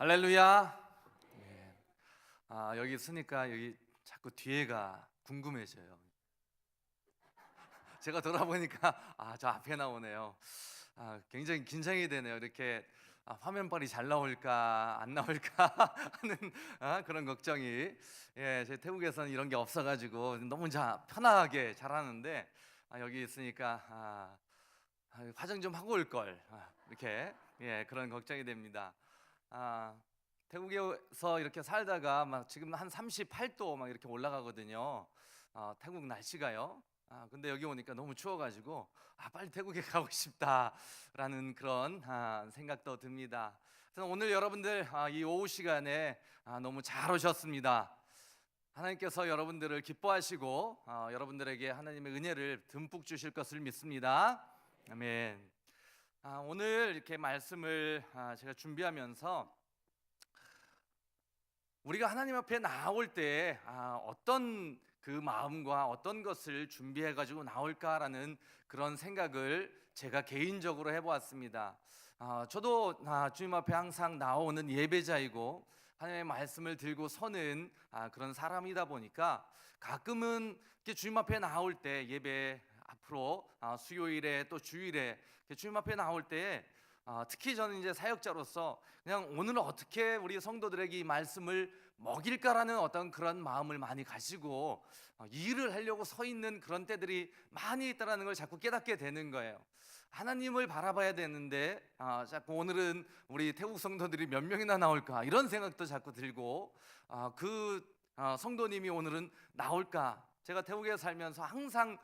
할렐루야. 네. 여기 있으니까 여기 자꾸 뒤에가 궁금해져요. 제가 돌아보니까 저 앞에 나오네요. 굉장히 긴장이 되네요. 이렇게 화면빨이 잘 나올까 안 나올까 하는 그런 걱정이. 제 태국에서는 이런 게 없어가지고 너무 편하게 잘하는데 여기 있으니까 화장 좀 하고 올 걸, 이렇게 그런 걱정이 됩니다. 아, 태국에서 이렇게 살다가 막 지금 한 38도 막 이렇게 올라가거든요. 태국 날씨가요. 근데 여기 오니까 너무 추워가지고 빨리 태국에 가고 싶다라는 그런 생각도 듭니다. 그래서 오늘 여러분들 이 오후 시간에 너무 잘 오셨습니다. 하나님께서 여러분들을 기뻐하시고 여러분들에게 하나님의 은혜를 듬뿍 주실 것을 믿습니다. 아멘. 오늘 이렇게 말씀을 제가 준비하면서 우리가 하나님 앞에 나올 때 어떤 그 마음과 어떤 것을 준비해 가지고 나올까라는 그런 생각을 제가 개인적으로 해보았습니다. 저도 주님 앞에 항상 나오는 예배자이고 하나님의 말씀을 들고 서는 그런 사람이다 보니까 가끔은 이렇게 주님 앞에 나올 때 예배 앞으로 수요일에 또 주일에 주님 앞에 나올 때 특히 저는 이제 사역자로서 그냥 오늘 어떻게 우리 성도들에게 이 말씀을 먹일까라는 어떤 그런 마음을 많이 가지고 일을 하려고 서 있는 그런 때들이 많이 있다는 걸 자꾸 깨닫게 되는 거예요. 하나님을 바라봐야 되는데 자꾸 오늘은 우리 태국 성도들이 몇 명이나 나올까 이런 생각도 자꾸 들고 그 성도님이 오늘은 나올까. 제가 태국에 살면서 항상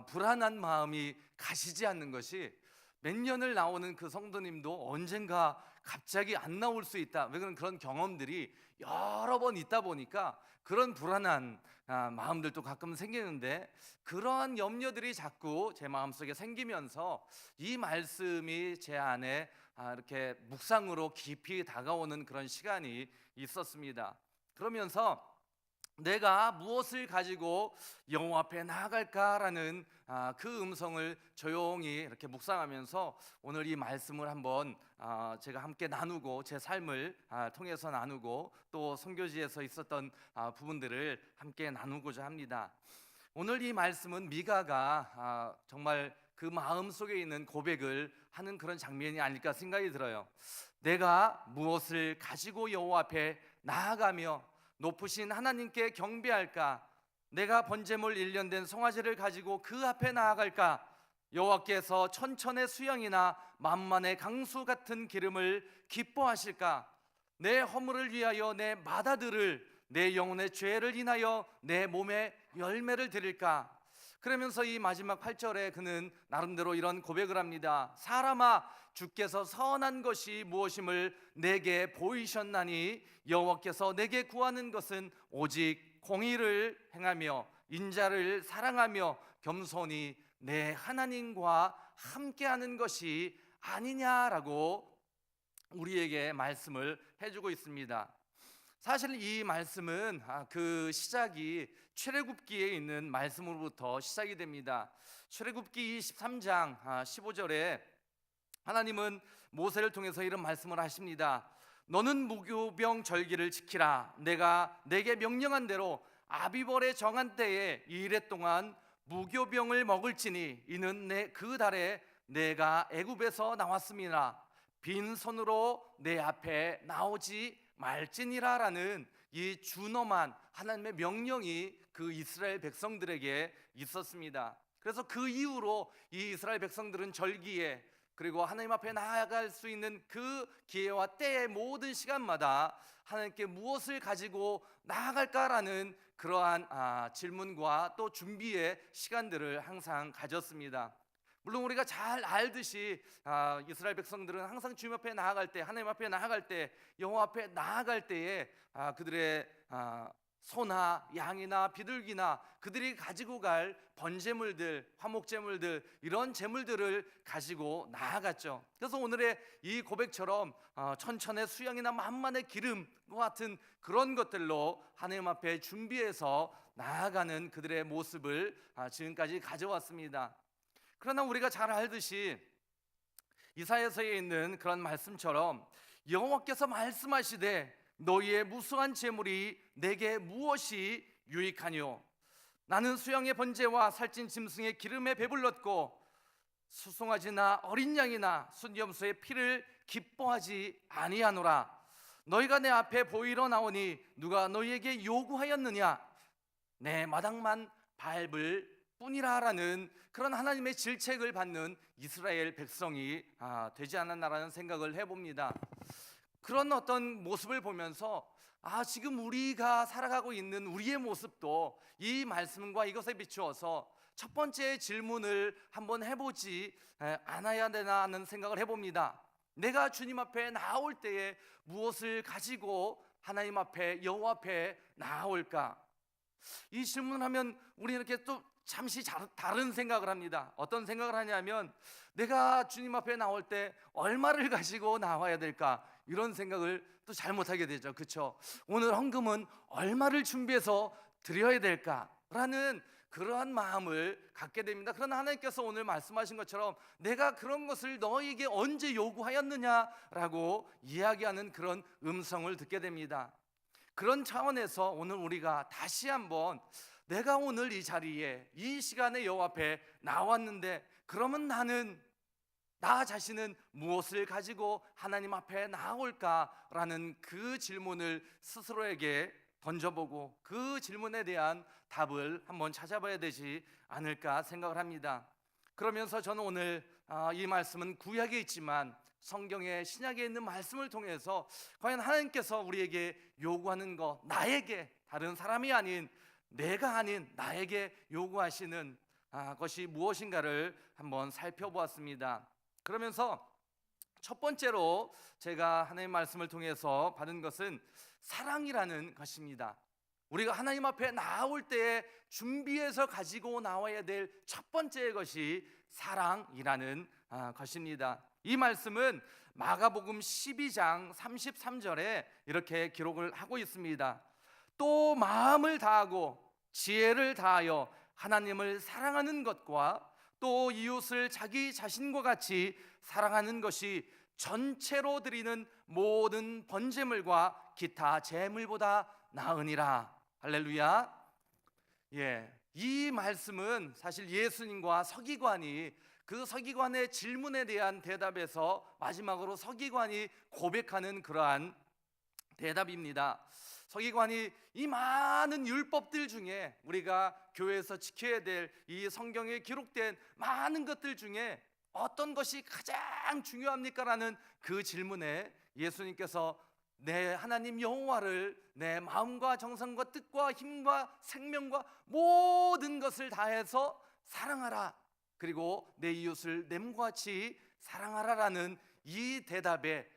불안한 마음이 가시지 않는 것이 몇 년을 나오는 그 성도님도 언젠가 갑자기 안 나올 수 있다. 왜 그런 경험들이 여러 번 있다 보니까 그런 불안한 마음들도 가끔 생기는데, 그러한 염려들이 자꾸 제 마음속에 생기면서 이 말씀이 제 안에 이렇게 묵상으로 깊이 다가오는 그런 시간이 있었습니다. 그러면서 내가 무엇을 가지고 여호와 앞에 나아갈까라는 그 음성을 조용히 이렇게 묵상하면서 오늘 이 말씀을 한번 제가 함께 나누고 제 삶을 통해서 나누고 또 선교지에서 있었던 부분들을 함께 나누고자 합니다. 오늘 이 말씀은 미가가 정말 그 마음 속에 있는 고백을 하는 그런 장면이 아닐까 생각이 들어요. 내가 무엇을 가지고 여호와 앞에 나아가며 높으신 하나님께 경배할까? 내가 번제물 1년 된 송아지를 가지고 그 앞에 나아갈까? 여호와께서 천천의 수양이나 만만의 강수 같은 기름을 기뻐하실까? 내 허물을 위하여 내 마다들을, 내 영혼의 죄를 인하여 내 몸에 열매를 드릴까? 그러면서 이 마지막 8절에 그는 나름대로 이런 고백을 합니다. 사람아, 주께서 선한 것이 무엇임을 내게 보이셨나니 여호와께서 내게 구하는 것은 오직 공의를 행하며 인자를 사랑하며 겸손히 내 하나님과 함께하는 것이 아니냐라고 우리에게 말씀을 해주고 있습니다. 사실 이 말씀은 그 시작이 출애굽기에 있는 말씀으로부터 시작이 됩니다. 출애굽기 23장 15절에 하나님은 모세를 통해서 이런 말씀을 하십니다. 너는 무교병 절기를 지키라. 내가 내게 명령한 대로 아비벌의 정한 때에 이 이래 동안 무교병을 먹을지니 이는 그 달에 내가 애굽에서 나왔음이라. 빈손으로 내 앞에 나오지 말지니라라는 이 준엄한 하나님의 명령이 그 이스라엘 백성들에게 있었습니다. 그래서 그 이후로 이 이스라엘 백성들은 절기에 그리고 하나님 앞에 나아갈 수 있는 그 기회와 때의 모든 시간마다 하나님께 무엇을 가지고 나아갈까라는 그러한 질문과 또 준비의 시간들을 항상 가졌습니다. 물론 우리가 잘 알듯이 이스라엘 백성들은 항상 주님 앞에 나아갈 때, 하나님 앞에 나아갈 때, 여호와 앞에 나아갈 때에 그들의 소나 양이나 비둘기나 그들이 가지고 갈 번제물들, 화목제물들, 이런 제물들을 가지고 나아갔죠. 그래서 오늘의 이 고백처럼 천천의 수양이나 만만의 기름과 같은 그런 것들로 하나님 앞에 준비해서 나아가는 그들의 모습을 지금까지 가져왔습니다. 그러나 우리가 잘 알듯이 이사야서에 있는 그런 말씀처럼 여호와께서 말씀하시되 너희의 무수한 재물이 내게 무엇이 유익하뇨? 나는 수양의 번제와 살찐 짐승의 기름에 배불렀고 수송아지나 어린 양이나 순염소의 피를 기뻐하지 아니하노라. 너희가 내 앞에 보이러 나오니 누가 너희에게 요구하였느냐? 내 마당만 밟을 뿐이라라는 그런 하나님의 질책을 받는 이스라엘 백성이 되지 않았나라는 생각을 해봅니다. 그런 어떤 모습을 보면서 지금 우리가 살아가고 있는 우리의 모습도 이 말씀과 이것에 비추어서 첫 번째 질문을 한번 해보지 않아야 되나 하는 생각을 해봅니다. 내가 주님 앞에 나올 때에 무엇을 가지고 하나님 앞에, 여호와 앞에 나올까? 이 질문을 하면 우리는 이렇게 또 잠시 다른 생각을 합니다. 어떤 생각을 하냐면 내가 주님 앞에 나올 때 얼마를 가지고 나와야 될까? 이런 생각을 또 잘못하게 되죠. 그렇죠? 오늘 헌금은 얼마를 준비해서 드려야 될까라는 그러한 마음을 갖게 됩니다. 그러나 하나님께서 오늘 말씀하신 것처럼 내가 그런 것을 너희에게 언제 요구하였느냐라고 이야기하는 그런 음성을 듣게 됩니다. 그런 차원에서 오늘 우리가 다시 한번 내가 오늘 이 자리에 이 시간에 여호와 앞에 나왔는데 그러면 나는 나 자신은 무엇을 가지고 하나님 앞에 나올까라는 그 질문을 스스로에게 던져보고 그 질문에 대한 답을 한번 찾아봐야 되지 않을까 생각을 합니다. 그러면서 저는 오늘 이 말씀은 구약에 있지만 성경의 신약에 있는 말씀을 통해서 과연 하나님께서 우리에게 요구하는 것, 나에게, 다른 사람이 아닌 내가 아닌 나에게 요구하시는 것이 무엇인가를 한번 살펴보았습니다. 그러면서 첫 번째로 제가 하나님의 말씀을 통해서 받은 것은 사랑이라는 것입니다. 우리가 하나님 앞에 나올 때에 준비해서 가지고 나와야 될 첫 번째 것이 사랑이라는 것입니다. 이 말씀은 마가복음 12장 33절에 이렇게 기록을 하고 있습니다. 또 마음을 다하고 지혜를 다하여 하나님을 사랑하는 것과 또 이웃을 자기 자신과 같이 사랑하는 것이 전체로 드리는 모든 번제물과 기타 제물보다 나으니라. 할렐루야. 이 말씀은 사실 예수님과 서기관이 그 서기관의 질문에 대한 대답에서 마지막으로 서기관이 고백하는 그러한 대답입니다. 서기관이 이 많은 율법들 중에 우리가 교회에서 지켜야 될 이 성경에 기록된 많은 것들 중에 어떤 것이 가장 중요합니까? 라는 그 질문에 예수님께서 내 하나님 여호와를 내 마음과 정성과 뜻과 힘과 생명과 모든 것을 다해서 사랑하라, 그리고 내 이웃을 냄과 같이 사랑하라라는 이 대답에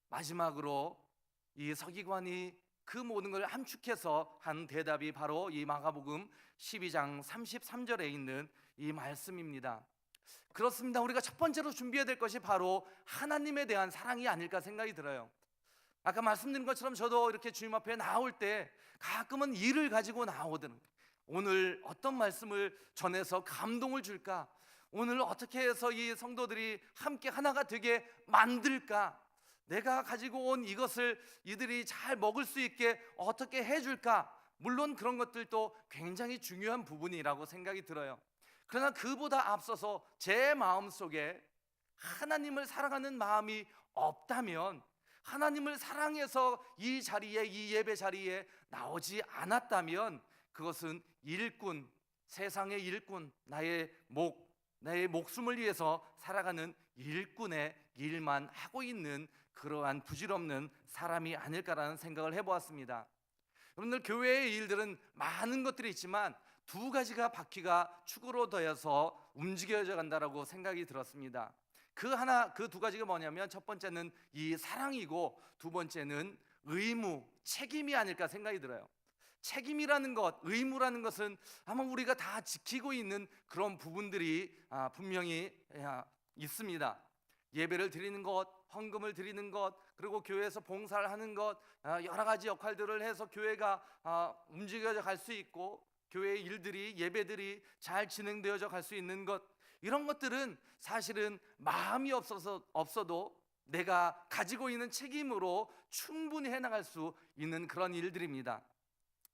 마지막으로 이 서기관이 그 모든 걸 함축해서 한 대답이 바로 이 마가복음 12장 33절에 있는 이 말씀입니다. 그렇습니다. 우리가 첫 번째로 준비해야 될 것이 바로 하나님에 대한 사랑이 아닐까 생각이 들어요. 아까 말씀드린 것처럼 저도 이렇게 주님 앞에 나올 때 가끔은 일을 가지고 나오거든요. 오늘 어떤 말씀을 전해서 감동을 줄까? 오늘 어떻게 해서 이 성도들이 함께 하나가 되게 만들까? 내가 가지고 온 이것을 이들이 잘 먹을 수 있게 어떻게 해줄까? 물론 그런 것들도 굉장히 중요한 부분이라고 생각이 들어요. 그러나 그보다 앞서서 제 마음속에 하나님을 사랑하는 마음이 없다면, 하나님을 사랑해서 이 자리에, 이 예배 자리에 나오지 않았다면 그것은 일꾼, 세상의 일꾼, 나의 목숨을 위해서 살아가는 일꾼의 일만 하고 있는 그러한 부질없는 사람이 아닐까라는 생각을 해보았습니다. 여러분들, 교회의 일들은 많은 것들이 있지만 두 가지가 바퀴가 축으로 되어서 움직여져 간다라고 생각이 들었습니다. 그 두 가지가 뭐냐면 첫 번째는 이 사랑이고 두 번째는 의무, 책임이 아닐까 생각이 들어요. 책임이라는 것, 의무라는 것은 아마 우리가 다 지키고 있는 그런 부분들이 분명히 있습니다. 예배를 드리는 것, 헌금을 드리는 것, 그리고 교회에서 봉사를 하는 것, 여러 가지 역할들을 해서 교회가 움직여져 갈 수 있고 교회의 일들이, 예배들이 잘 진행되어져 갈 수 있는 것, 이런 것들은 사실은 마음이 없어도 내가 가지고 있는 책임으로 충분히 해나갈 수 있는 그런 일들입니다.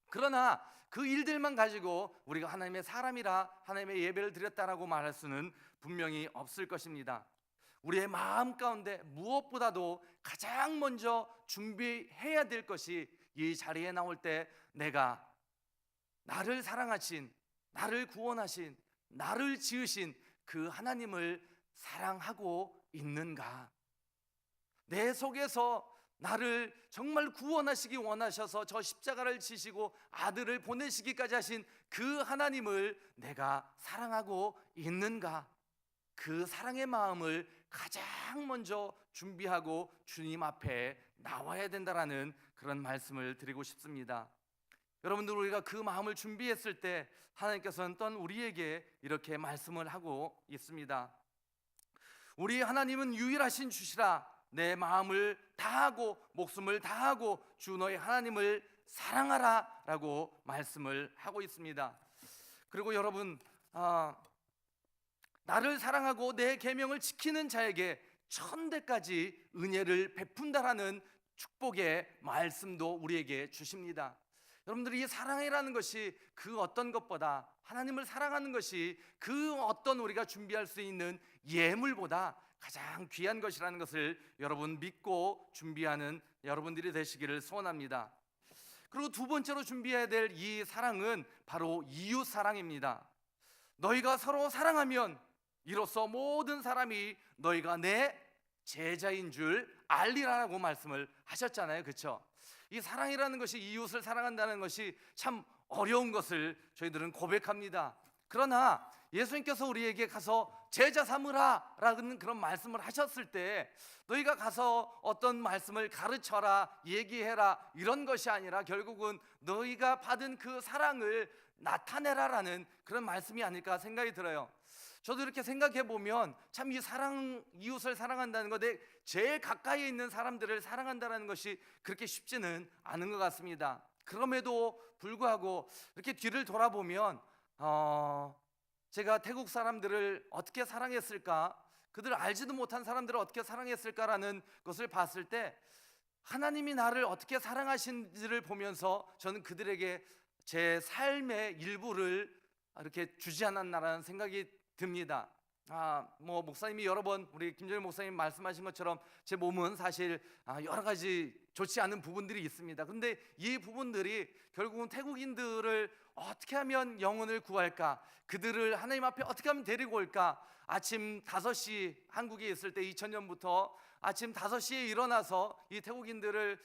그러나 그 일들만 가지고 우리가 하나님의 사람이라 하나님의 예배를 드렸다라고 말할 수는 분명히 없을 것입니다. 우리의 마음 가운데 무엇보다도 가장 먼저 준비해야 될 것이, 이 자리에 나올 때 내가 나를 사랑하신, 나를 구원하신, 나를 지으신 그 하나님을 사랑하고 있는가? 내 속에서 나를 정말 구원하시기 원하셔서 저 십자가를 지시고 아들을 보내시기까지 하신 그 하나님을 내가 사랑하고 있는가? 그 사랑의 마음을 가장 먼저 준비하고 주님 앞에 나와야 된다라는 그런 말씀을 드리고 싶습니다. 여러분들, 우리가 그 마음을 준비했을 때 하나님께서는 또 우리에게 이렇게 말씀을 하고 있습니다. 우리 하나님은 유일하신 주시라. 내 마음을 다하고 목숨을 다하고 주 너의 하나님을 사랑하라 라고 말씀을 하고 있습니다. 그리고 여러분, 나를 사랑하고 내 계명을 지키는 자에게 천대까지 은혜를 베푼다라는 축복의 말씀도 우리에게 주십니다. 여러분들이 이 사랑이라는 것이 그 어떤 것보다, 하나님을 사랑하는 것이 그 어떤 우리가 준비할 수 있는 예물보다 가장 귀한 것이라는 것을 여러분 믿고 준비하는 여러분들이 되시기를 소원합니다. 그리고 두 번째로 준비해야 될 이 사랑은 바로 이웃 사랑입니다. 너희가 서로 사랑하면 이로써 모든 사람이 너희가 내 제자인 줄 알리라라고 말씀을 하셨잖아요. 그렇죠? 이 사랑이라는 것이, 이웃을 사랑한다는 것이 참 어려운 것을 저희들은 고백합니다. 그러나 예수님께서 우리에게 가서 제자 삼으라 라는 그런 말씀을 하셨을 때, 너희가 가서 어떤 말씀을 가르쳐라, 얘기해라, 이런 것이 아니라 결국은 너희가 받은 그 사랑을 나타내라라는 그런 말씀이 아닐까 생각이 들어요. 저도 이렇게 생각해 보면 참 이 사랑, 이웃을 사랑한다는 것, 내 제일 가까이에 있는 사람들을 사랑한다는 것이 그렇게 쉽지는 않은 것 같습니다. 그럼에도 불구하고 이렇게 뒤를 돌아보면 제가 태국 사람들을 어떻게 사랑했을까, 그들을 알지도 못한 사람들을 어떻게 사랑했을까라는 것을 봤을 때, 하나님이 나를 어떻게 사랑하신지를 보면서 저는 그들에게 제 삶의 일부를 이렇게 주지 않았나라는 생각이 듭니다. 목사님이 여러 번, 우리 김정일 목사님 말씀하신 것처럼 제 몸은 사실 여러 가지 좋지 않은 부분들이 있습니다. 그런데 이 부분들이 결국은 태국인들을 어떻게 하면 영혼을 구할까, 그들을 하나님 앞에 어떻게 하면 데리고 올까, 아침 5시, 한국에 있을 때 2000년부터 아침 5시에 일어나서 이 태국인들을,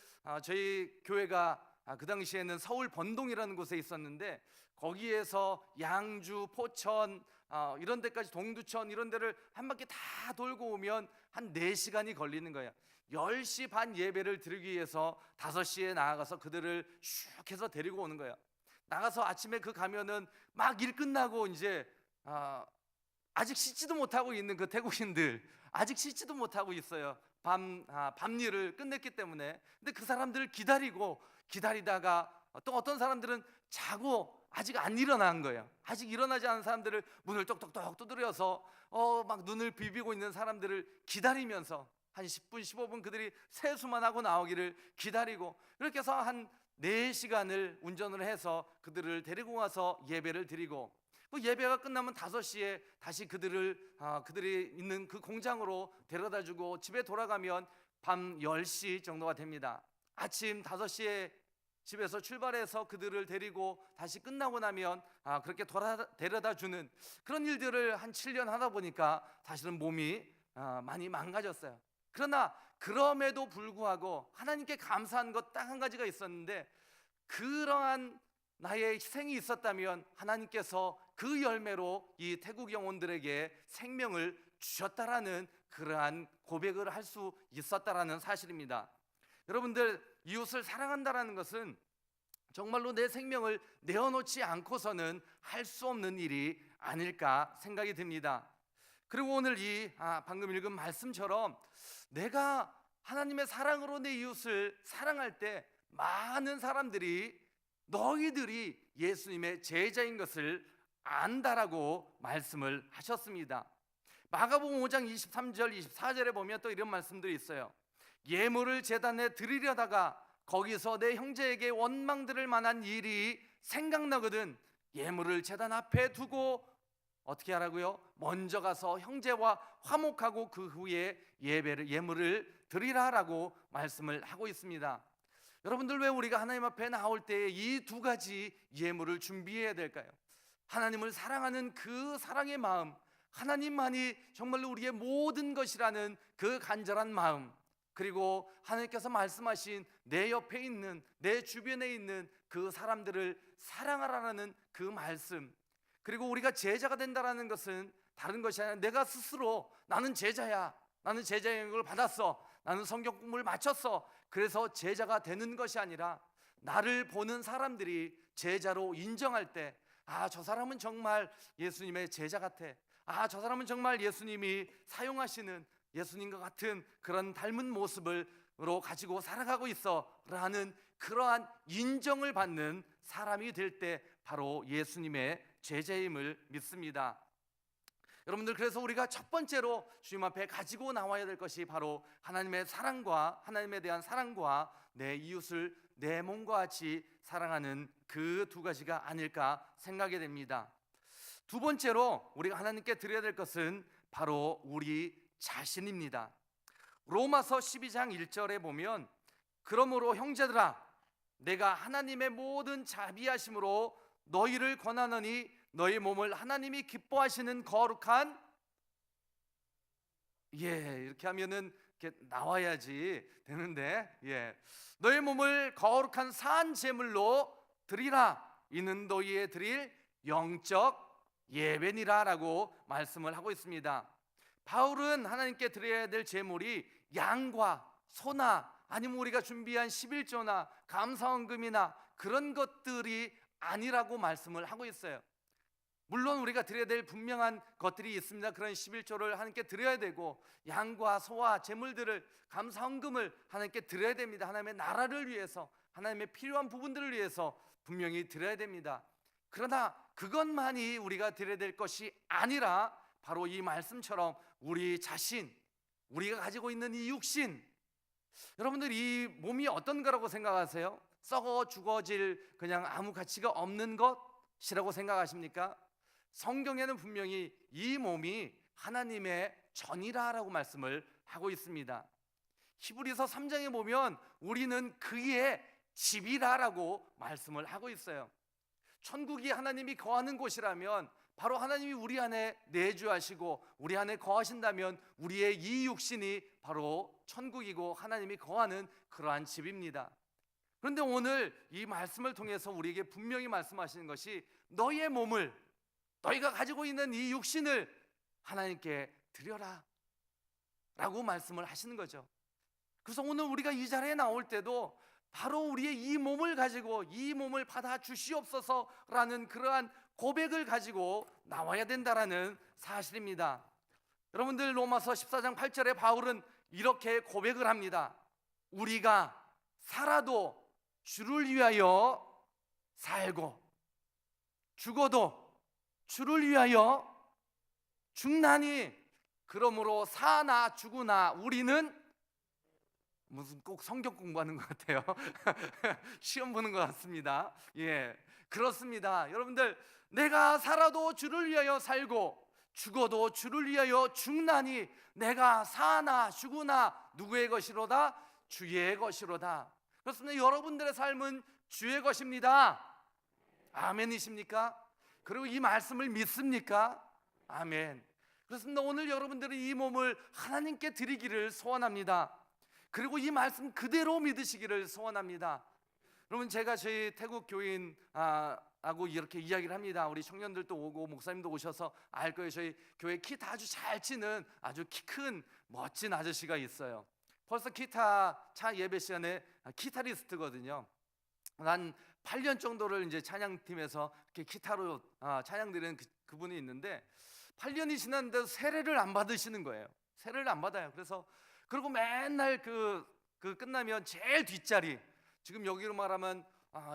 저희 교회가 그 당시에는 서울 번동이라는 곳에 있었는데, 거기에서 양주, 포천, 이런 데까지, 동두천 이런 데를 한 바퀴 다 돌고 오면 한 4시간이 걸리는 거예요. 10시 반 예배를 드리기 위해서 5시에 나가서 그들을 슉 해서 데리고 오는 거예요. 나가서 아침에 가면은 막 일 끝나고 이제 아직 씻지도 못하고 있는 그 태국인들, 아직 씻지도 못하고 있어요. 밤일을 끝냈기 때문에. 근데 그 사람들을 기다리다가 또 어떤 사람들은 자고 아직 안 일어난 거예요. 아직 일어나지 않은 사람들을 문을 똑똑똑 두드려서 막 눈을 비비고 있는 사람들을 기다리면서 한 10분 15분 그들이 세수만 하고 나오기를 기다리고, 그렇게 해서 한 4시간을 운전을 해서 그들을 데리고 와서 예배를 드리고, 그 예배가 끝나면 5시에 다시 그들이 있는 그 공장으로 데려다주고 집에 돌아가면 밤 10시 정도가 됩니다. 아침 5시에 집에서 출발해서 그들을 데리고 다시 끝나고 나면 그렇게 데려다주는 그런 일들을 한 7년 하다 보니까 사실은 몸이 많이 망가졌어요. 그러나 그럼에도 불구하고 하나님께 감사한 것 딱 한 가지가 있었는데, 그러한 나의 희생이 있었다면 하나님께서 그 열매로 이 태국 영혼들에게 생명을 주셨다라는 그러한 고백을 할 수 있었다라는 사실입니다. 여러분들, 이웃을 사랑한다라는 것은 정말로 내 생명을 내어놓지 않고서는 할 수 없는 일이 아닐까 생각이 듭니다. 그리고 오늘 이 방금 읽은 말씀처럼 내가 하나님의 사랑으로 내 이웃을 사랑할 때 많은 사람들이 너희들이 예수님의 제자인 것을 안다라고 말씀을 하셨습니다. 마가복음 5장 23절 24절에 보면 또 이런 말씀들이 있어요. 예물을 제단에 드리려다가 거기서 내 형제에게 원망들을 만한 일이 생각나거든 예물을 제단 앞에 두고 어떻게 하라고요? 먼저 가서 형제와 화목하고 그 후에 예물을 드리라라고 말씀을 하고 있습니다. 여러분들, 왜 우리가 하나님 앞에 나올 때 이 두 가지 예물을 준비해야 될까요? 하나님을 사랑하는 그 사랑의 마음, 하나님만이 정말로 우리의 모든 것이라는 그 간절한 마음, 그리고 하나님께서 말씀하신 내 옆에 있는, 내 주변에 있는 그 사람들을 사랑하라는 그 말씀, 그리고 우리가 제자가 된다는 것은 다른 것이 아니라 내가 스스로 나는 제자야, 나는 제자의 영역을 받았어, 나는 성경 공부를 마쳤어, 그래서 제자가 되는 것이 아니라 나를 보는 사람들이 제자로 인정할 때, 아, 저 사람은 정말 예수님의 제자 같아, 아, 저 사람은 정말 예수님이 사용하시는 예수님과 같은 그런 닮은 모습으로 가지고 살아가고 있어 라는 그러한 인정을 받는 사람이 될 때 바로 예수님의 제자임을 믿습니다. 여러분들, 그래서 우리가 첫 번째로 주님 앞에 가지고 나와야 될 것이 바로 하나님의 사랑과, 하나님에 대한 사랑과 내 이웃을 내 몸과 같이 사랑하는 그 두 가지가 아닐까 생각이 됩니다. 두 번째로 우리가 하나님께 드려야 될 것은 바로 우리 자신입니다. 로마서 12장 1절에 보면 그러므로 형제들아 내가 하나님의 모든 자비하심으로 너희를 권하노니 너희 몸을 하나님이 기뻐하시는 거룩한, 이렇게 하면은 이렇게 나와야지 되는데, 너희 몸을 거룩한 산 제물로 드리라, 이는 너희의 드릴 영적 예배니라라고 말씀을 하고 있습니다. 바울은 하나님께 드려야 될 제물이 양과 소나 아니면 우리가 준비한 11조나 감사헌금이나 그런 것들이 아니라고 말씀을 하고 있어요. 물론 우리가 드려야 될 분명한 것들이 있습니다. 그런 11조를 하나님께 드려야 되고 양과 소와 제물들을, 감사헌금을 하나님께 드려야 됩니다. 하나님의 나라를 위해서, 하나님의 필요한 부분들을 위해서 분명히 드려야 됩니다. 그러나 그것만이 우리가 드려야 될 것이 아니라 바로 이 말씀처럼 우리 자신, 우리가 가지고 있는 이 육신, 여러분들 이 몸이 어떤 거라고 생각하세요? 썩어 죽어질 그냥 아무 가치가 없는 것이라고 생각하십니까? 성경에는 분명히 이 몸이 하나님의 전이라라고 말씀을 하고 있습니다. 히브리서 3장에 보면 우리는 그의 집이라라고 말씀을 하고 있어요. 천국이 하나님이 거하는 곳이라면 바로 하나님이 우리 안에 내주하시고 우리 안에 거하신다면 우리의 이 육신이 바로 천국이고 하나님이 거하는 그러한 집입니다. 그런데 오늘 이 말씀을 통해서 우리에게 분명히 말씀하시는 것이 너희의 몸을, 너희가 가지고 있는 이 육신을 하나님께 드려라 라고 말씀을 하시는 거죠. 그래서 오늘 우리가 이 자리에 나올 때도 바로 우리의 이 몸을 가지고 이 몸을 받아 주시옵소서라는 그러한 고백을 가지고 나와야 된다라는 사실입니다. 여러분들, 로마서 14장 8절에 바울은 이렇게 고백을 합니다. 우리가 살아도 주를 위하여 살고 죽어도 주를 위하여 죽나니 그러므로 사나 죽으나 우리는, 무슨 꼭 성경 공부하는 것 같아요. 시험 보는 것 같습니다. 그렇습니다. 여러분들, 내가 살아도 주를 위하여 살고 죽어도 주를 위하여 죽나니 내가 사나 죽으나 누구의 것이로다? 주의 것이로다. 그렇습니다. 여러분들의 삶은 주의 것입니다. 아멘이십니까? 그리고 이 말씀을 믿습니까? 아멘. 그렇습니다. 오늘 여러분들이 이 몸을 하나님께 드리기를 소원합니다. 그리고 이 말씀 그대로 믿으시기를 소원합니다. 여러분, 제가 저희 태국 교인하고 이렇게 이야기를 합니다. 우리 청년들도 오고 목사님도 오셔서 알 거예요. 저희 교회 기타 아주 잘 치는 아주 키 큰 멋진 아저씨가 있어요. 벌써 기타 차 예배 시간에 기타리스트거든요. 한 8년 정도를 이제 찬양팀에서 이렇게 기타로 찬양 드리는 그분이 있는데 8년이 지났는데 세례를 안 받으시는 거예요. 세례를 안 받아요. 그리고 맨날 그 끝나면 제일 뒷자리, 지금 여기로 말하면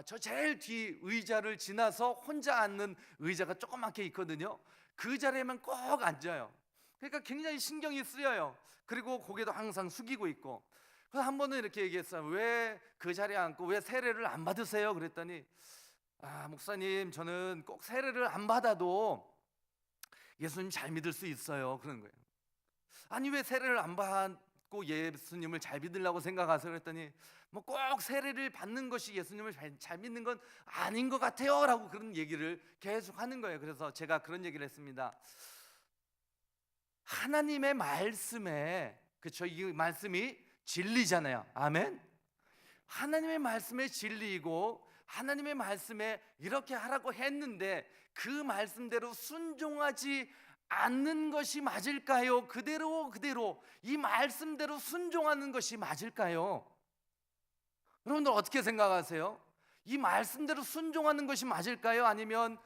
저 제일 뒤 의자를 지나서 혼자 앉는 의자가 조그맣게 있거든요. 그 자리에만 꼭 앉아요. 그러니까 굉장히 신경이 쓰여요. 그리고 고개도 항상 숙이고 있고. 그래서 한 번은 이렇게 얘기했어요. 왜 그 자리에 앉고 왜 세례를 안 받으세요? 그랬더니 목사님, 저는 꼭 세례를 안 받아도 예수님 잘 믿을 수 있어요. 그런 거예요. 아니, 왜 세례를 안 받고 예수님을 잘 믿으려고 생각하세요? 그랬더니 뭐 꼭 세례를 받는 것이 예수님을 잘 믿는 건 아닌 것 같아요 라고 그런 얘기를 계속 하는 거예요. 그래서 제가 그런 얘기를 했습니다. 하나님의 말씀에, 그렇죠, 이 말씀이 진리잖아요. 아멘. 하나님의 말씀에 진리이고 하나님의 말씀에 이렇게 하라고 했는데 그 말씀대로 순종하지 않는 것이 맞을까요? 그대로 이 말씀대로 순종하는 것이 맞을까요? 여러분들 어떻게 생각하세요? 이 말씀대로 순종하는 것이 맞을까요? 아니면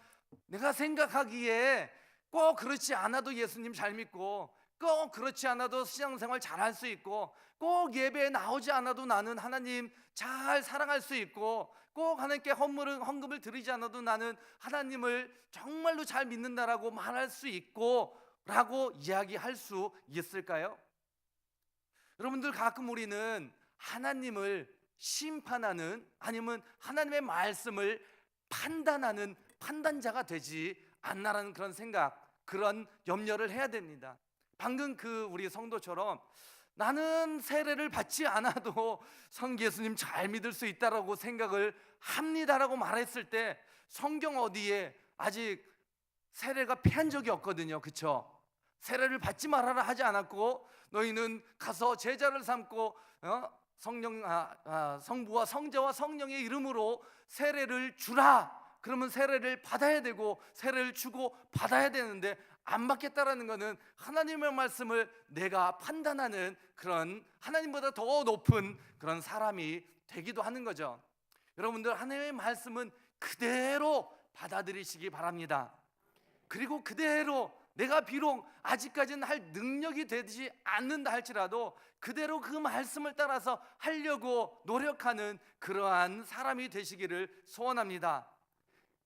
내가 생각하기에 꼭 그렇지 않아도 예수님 잘 믿고 꼭 그렇지 않아도 신앙생활 잘할 수 있고 꼭 예배에 나오지 않아도 나는 하나님 잘 사랑할 수 있고 꼭 하나님께 헌금을 드리지 않아도 나는 하나님을 정말로 잘 믿는다라고 말할 수 있고 라고 이야기할 수 있을까요? 여러분들, 가끔 우리는 하나님을 심판하는, 아니면 하나님의 말씀을 판단하는 판단자가 되지 않나라는 그런 생각, 그런 염려를 해야 됩니다. 방금 그 우리 성도처럼 나는 세례를 받지 않아도 성 예수님 잘 믿을 수 있다라고 생각을 합니다라고 말했을 때 성경 어디에 아직 세례가 피한 적이 없거든요. 그렇죠? 세례를 받지 말아라 하지 않았고 너희는 가서 제자를 삼고 성부와 성자와 성령의 이름으로 세례를 주라. 그러면 세례를 받아야 되고 세례를 주고 받아야 되는데 안 받겠다라는 것은 하나님의 말씀을 내가 판단하는 그런 하나님보다 더 높은 그런 사람이 되기도 하는 거죠. 여러분들, 하나님의 말씀은 그대로 받아들이시기 바랍니다. 그리고 그대로 내가 비록 아직까지는 할 능력이 되지 않는다 할지라도 그대로 그 말씀을 따라서 하려고 노력하는 그러한 사람이 되시기를 소원합니다.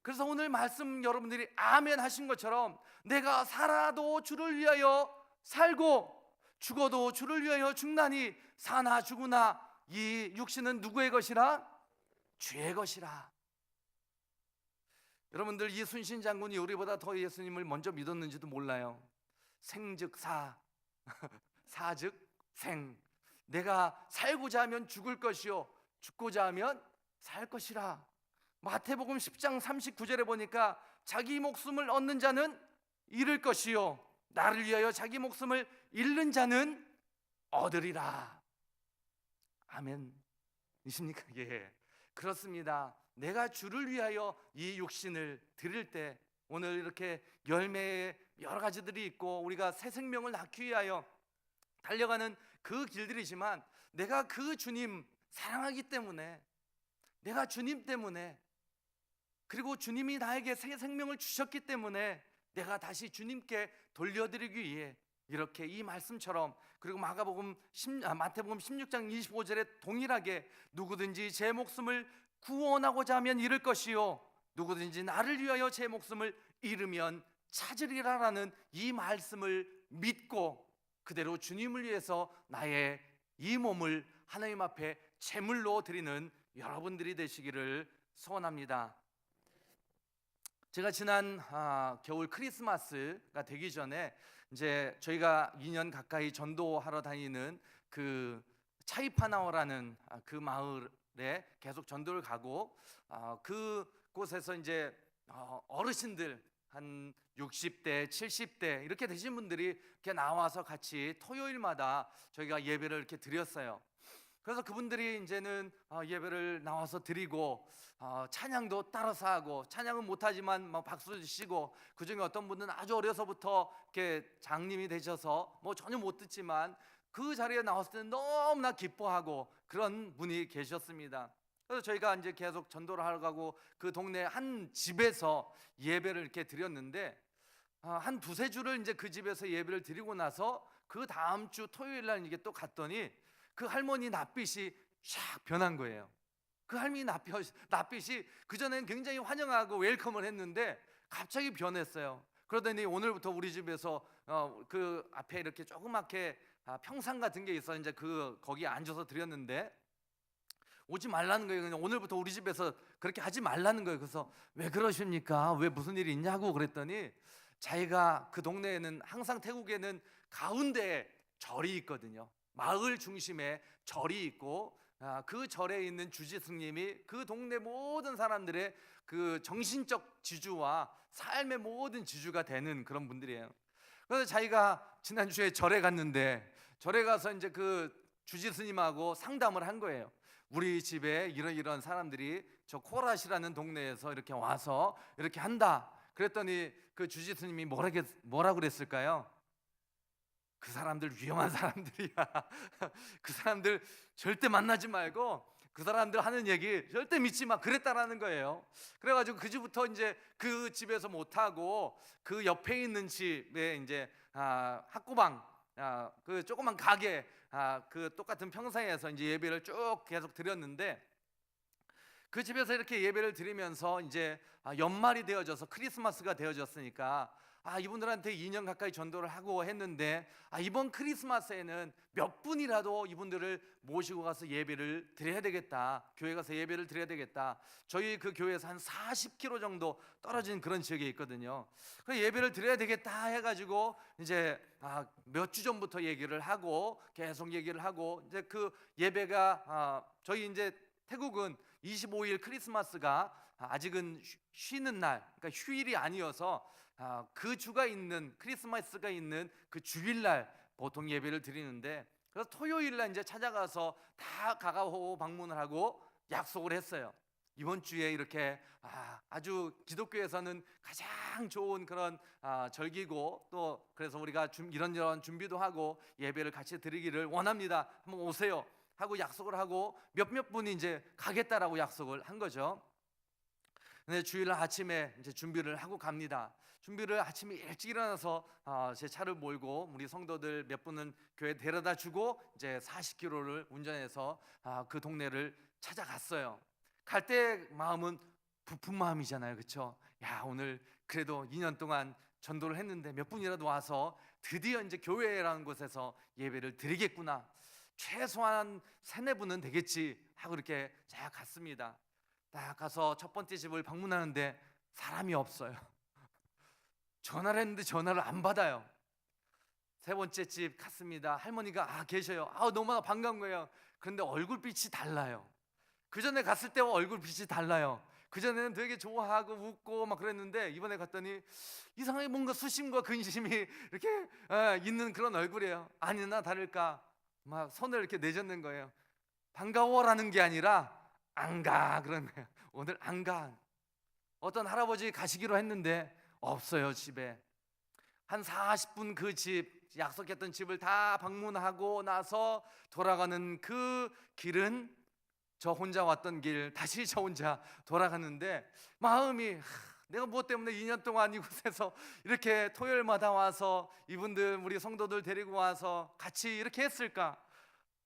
그래서 오늘 말씀 여러분들이 아멘 하신 것처럼 내가 살아도 주를 위하여 살고 죽어도 주를 위하여 죽나니 사나 죽으나 이 육신은 누구의 것이라? 주의 것이라. 여러분들, 이순신 장군이 우리보다 더 예수님을 먼저 믿었는지도 몰라요. 생즉 사, 사즉 생. 내가 살고자 하면 죽을 것이요 죽고자 하면 살 것이라. 마태복음 10장 39절에 보니까 자기 목숨을 얻는 자는 잃을 것이요 나를 위하여 자기 목숨을 잃는 자는 얻으리라. 아멘. 이십니까? 예, 그렇습니다. 내가 주를 위하여 이 육신을 드릴 때 오늘 이렇게 열매의 여러 가지들이 있고 우리가 새 생명을 낳기 위하여 달려가는 그 길들이지만 내가 그 주님 사랑하기 때문에, 내가 주님 때문에, 그리고 주님이 나에게 새 생명을 주셨기 때문에 내가 다시 주님께 돌려드리기 위해 이렇게 이 말씀처럼, 그리고 마태복음 16장 25절에 동일하게 누구든지 제 목숨을 구원하고자 하면 잃을 것이요 누구든지 나를 위하여 제 목숨을 잃으면 찾으리라라는 이 말씀을 믿고 그대로 주님을 위해서 나의 이 몸을 하나님 앞에 제물로 드리는 여러분들이 되시기를 소원합니다. 제가 지난 겨울 크리스마스가 되기 전에 이제 저희가 2년 가까이 전도하러 다니는 그 차이파나오라는 그 마을에 계속 전도를 가고 그곳에서 이제 어르신들 한 60대, 70대 이렇게 되신 분들이 이렇게 나와서 같이 토요일마다 저희가 예배를 이렇게 드렸어요. 그래서 그분들이 이제는 예배를 나와서 드리고 찬양도 따라서 하고, 찬양은 못하지만 박수 치시고, 그중에 어떤 분은 아주 어려서부터 이렇게 장님이 되셔서 전혀 못 듣지만 그 자리에 나왔을 때는 너무나 기뻐하고 그런 분이 계셨습니다. 그래서 저희가 이제 계속 전도를 하러 가고 그 동네 한 집에서 예배를 이렇게 드렸는데 한 두세 주를 이제 그 집에서 예배를 드리고 나서 그 다음 주 토요일 날 이게 또 갔더니 그 할머니 낯빛이 쫙 변한 거예요. 그 할머니 낯빛이 그전에는 굉장히 환영하고 웰컴을 했는데 갑자기 변했어요. 그러더니 오늘부터 우리 집에서 그 앞에 이렇게 조그맣게 평상 같은 게 있어. 이제 거기 앉아서 드렸는데 오지 말라는 거예요. 그냥 오늘부터 우리 집에서 그렇게 하지 말라는 거예요. 그래서 왜 그러십니까? 왜 무슨 일이 있냐고 그랬더니 자기가 그 동네에는 항상 태국에는 가운데에 절이 있거든요. 마을 중심에 절이 있고 그 절에 있는 주지 스님이 그 동네 모든 사람들의 그 정신적 지주와 삶의 모든 지주가 되는 그런 분들이에요. 그래서 자기가 지난주에 절에 갔는데 절에 가서 이제 그 주지 스님하고 상담을 한 거예요. 우리 집에 이런 사람들이 저 코라시라는 동네에서 이렇게 와서 이렇게 한다. 그랬더니 그 주지 스님이 뭐라 그랬을까요? 그 사람들 위험한 사람들이야. 그 사람들 절대 만나지 말고 그 사람들 하는 얘기 절대 믿지 마. 그랬다라는 거예요. 그래가지고 그 집부터 이제 그 집에서 못 하고 그 옆에 있는 집에 이제 학구방 그 조그만 가게 그 똑같은 평상에서 이제 예배를 쭉 계속 드렸는데 그 집에서 이렇게 예배를 드리면서 이제 연말이 되어져서 크리스마스가 되어졌으니까 이분들한테 2년 가까이 전도를 하고 했는데 이번 크리스마스에는 몇 분이라도 이분들을 모시고 가서 예배를 드려야 되겠다. 교회 가서 예배를 드려야 되겠다. 저희 그 교회에서 한 40km 정도 떨어진 그런 지역에 있거든요. 그 예배를 드려야 되겠다 해가지고 이제 몇 주 전부터 얘기를 하고 계속 얘기를 하고 이제 그 예배가 저희 이제 태국은 25일 크리스마스가 아직은 쉬는 날, 그러니까 휴일이 아니어서 그 주가 있는 크리스마스가 있는 그 주일날 보통 예배를 드리는데 그래서 토요일날 이제 찾아가서 다 가가호 방문을 하고 약속을 했어요. 이번 주에 이렇게 아주 기독교에서는 가장 좋은 그런 절기고 또 그래서 우리가 이런저런 준비도 하고 예배를 같이 드리기를 원합니다. 한번 오세요 하고 약속을 하고 몇몇 분이 이제 가겠다라고 약속을 한 거죠. 근데 주일날 아침에 이제 준비를 하고 갑니다. 준비를 아침에 일찍 일어나서 제 차를 몰고 우리 성도들 몇 분은 교회 데려다 주고 이제 40km를 운전해서 그 동네를 찾아갔어요. 갈 때 마음은 부푼 마음이잖아요, 그렇죠? 야, 오늘 그래도 2년 동안 전도를 했는데 몇 분이라도 와서 드디어 이제 교회라는 곳에서 예배를 드리겠구나. 최소한 3-4분은 되겠지 하고 이렇게 잘 갔습니다. 딱 가서 첫 번째 집을 방문하는데 사람이 없어요. 전화를 했는데 전화를 안 받아요. 세 번째 집 갔습니다. 할머니가 계셔요. 너무나 반가운 거예요. 그런데 얼굴빛이 달라요. 그 전에 갔을 때와 얼굴빛이 달라요. 그 전에는 되게 좋아하고 웃고 막 그랬는데 이번에 갔더니 이상하게 뭔가 수심과 근심이 이렇게 있는 그런 얼굴이에요. 아니나 다를까 막 손을 이렇게 내젓는 거예요. 반가워라는 게 아니라 안 가 그런 거예요. 오늘 안 가. 어떤 할아버지 가시기로 했는데 없어요. 집에 한 40분 그 집 약속했던 집을 다 방문하고 나서 돌아가는 그 길은 저 혼자 왔던 길 다시 저 혼자 돌아가는데 마음이 내가 무엇 때문에 2년 동안 이곳에서 이렇게 토요일마다 와서 이분들 우리 성도들 데리고 와서 같이 이렇게 했을까?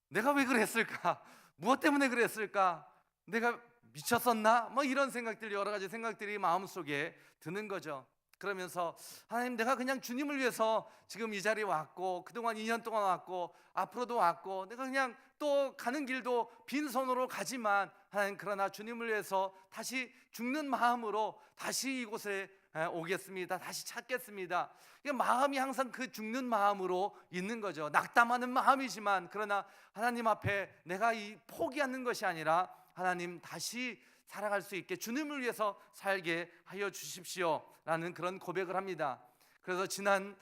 내가 왜 그랬을까? 무엇 때문에 그랬을까? 내가 미쳤었나? 뭐 이런 생각들 여러 가지 생각들이 마음속에 드는 거죠. 그러면서 하나님 내가 그냥 주님을 위해서 지금 이 자리에 왔고 그동안 2년 동안 왔고 앞으로도 왔고 내가 그냥 또 가는 길도 빈손으로 가지만 하나님 그러나 주님을 위해서 다시 죽는 마음으로 다시 이곳에 오겠습니다. 다시 찾겠습니다. 마음이 항상 그 죽는 마음으로 있는 거죠. 낙담하는 마음이지만 그러나 하나님 앞에 내가 이 포기하는 것이 아니라 하나님 다시 살아갈 수 있게 주님을 위해서 살게 하여 주십시오 라는 그런 고백을 합니다. 그래서 지난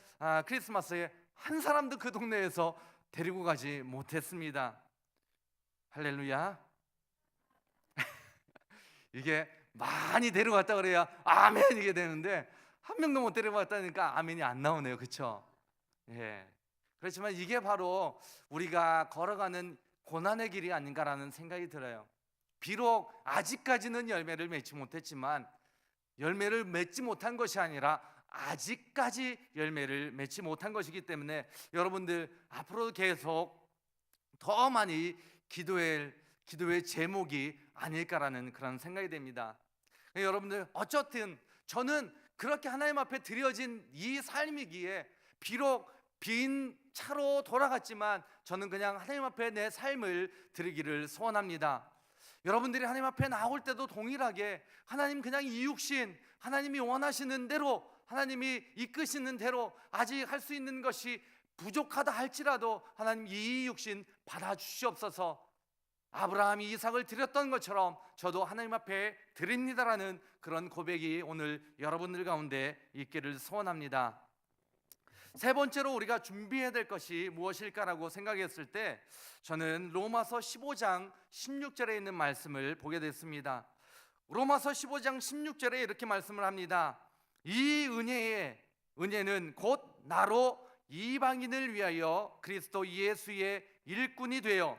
크리스마스에 한 사람도 그 동네에서 데리고 가지 못했습니다. 할렐루야. 이게 많이 데려갔다 그래야 아멘 이게 되는데 한 명도 못 데려갔다니까 아멘이 안 나오네요. 그렇죠? 예. 그렇지만 이게 바로 우리가 걸어가는 고난의 길이 아닌가라는 생각이 들어요. 비록 아직까지는 열매를 맺지 못했지만 열매를 맺지 못한 것이 아니라 아직까지 열매를 맺지 못한 것이기 때문에 여러분들 앞으로도 계속 더 많이 기도의 제목이 아닐까라는 그런 생각이 됩니다. 여러분들 어쨌든 저는 그렇게 하나님 앞에 드려진 이 삶이기에 비록 빈 차로 돌아갔지만 저는 그냥 하나님 앞에 내 삶을 드리기를 소원합니다. 여러분들이 하나님 앞에 나올 때도 동일하게 하나님 그냥 이 육신, 하나님이 원하시는 대로, 하나님이 이끄시는 대로 아직 할 수 있는 것이 부족하다 할지라도 하나님 이 육신 받아주시옵소서. 아브라함이 이삭을 드렸던 것처럼 저도 하나님 앞에 드립니다라는 그런 고백이 오늘 여러분들 가운데 있기를 소원합니다. 세 번째로 우리가 준비해야 될 것이 무엇일까라고 생각했을 때 저는 로마서 15장 16절에 있는 말씀을 보게 됐습니다. 로마서 15장 16절에 이렇게 말씀을 합니다. 이 은혜는 곧 나로 이방인을 위하여 그리스도 예수의 일꾼이 되어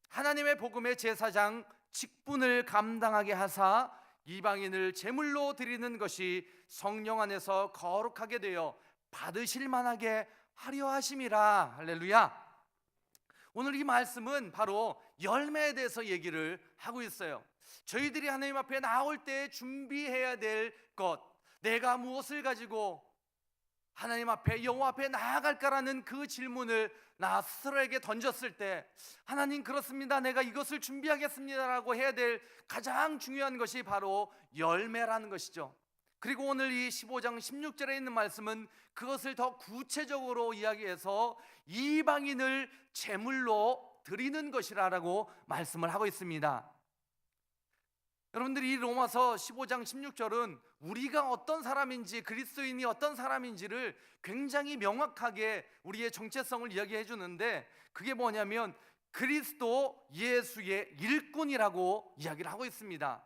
하나님의 복음의 제사장 직분을 감당하게 하사 이방인을 제물로 드리는 것이 성령 안에서 거룩하게 되어 받으실 만하게 하려 하심이라. 할렐루야. 오늘 이 말씀은 바로 열매에 대해서 얘기를 하고 있어요. 저희들이 하나님 앞에 나올 때 준비해야 될 것, 내가 무엇을 가지고 하나님 앞에, 여호와 앞에 나아갈까라는 그 질문을 나 스스로에게 던졌을 때 하나님 그렇습니다, 내가 이것을 준비하겠습니다라고 해야 될 가장 중요한 것이 바로 열매라는 것이죠. 그리고 오늘 이 15장 16절에 있는 말씀은 그것을 더 구체적으로 이야기해서 이방인을 제물로 드리는 것이라고 말씀을 하고 있습니다. 여러분들이 이 로마서 15장 16절은 우리가 어떤 사람인지, 그리스도인이 어떤 사람인지를 굉장히 명확하게 우리의 정체성을 이야기해 주는데, 그게 뭐냐면 그리스도 예수의 일꾼이라고 이야기를 하고 있습니다.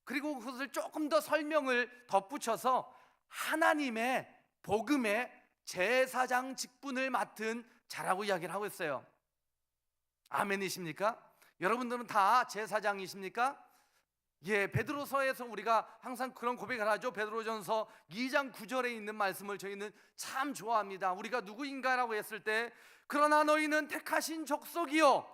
그리고 그것을 조금 더 설명을 덧붙여서 하나님의 복음의 제사장 직분을 맡은 자라고 이야기를 하고 있어요. 아멘이십니까? 여러분들은 다 제사장이십니까? 예, 베드로서에서 우리가 항상 그런 고백을 하죠. 베드로전서 2장 9절에 있는 말씀을 저희는 참 좋아합니다. 우리가 누구인가라고 했을 때 그러나 너희는 택하신 족속이요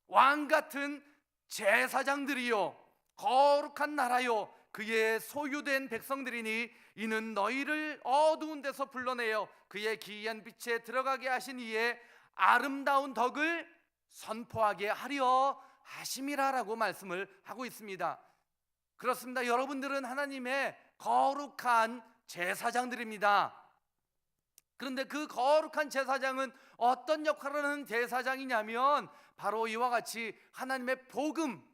왕 같은 제사장들이요 거룩한 나라요 그의 소유된 백성들이니 이는 너희를 어두운 데서 불러내어 그의 기이한 빛에 들어가게 하신 이의 아름다운 덕을 선포하게 하려 하심이라라고 말씀을 하고 있습니다. 그렇습니다. 여러분들은 하나님의 거룩한 제사장들입니다. 그런데 그 거룩한 제사장은 어떤 역할을 하는 제사장이냐면 바로 이와 같이 하나님의 복음,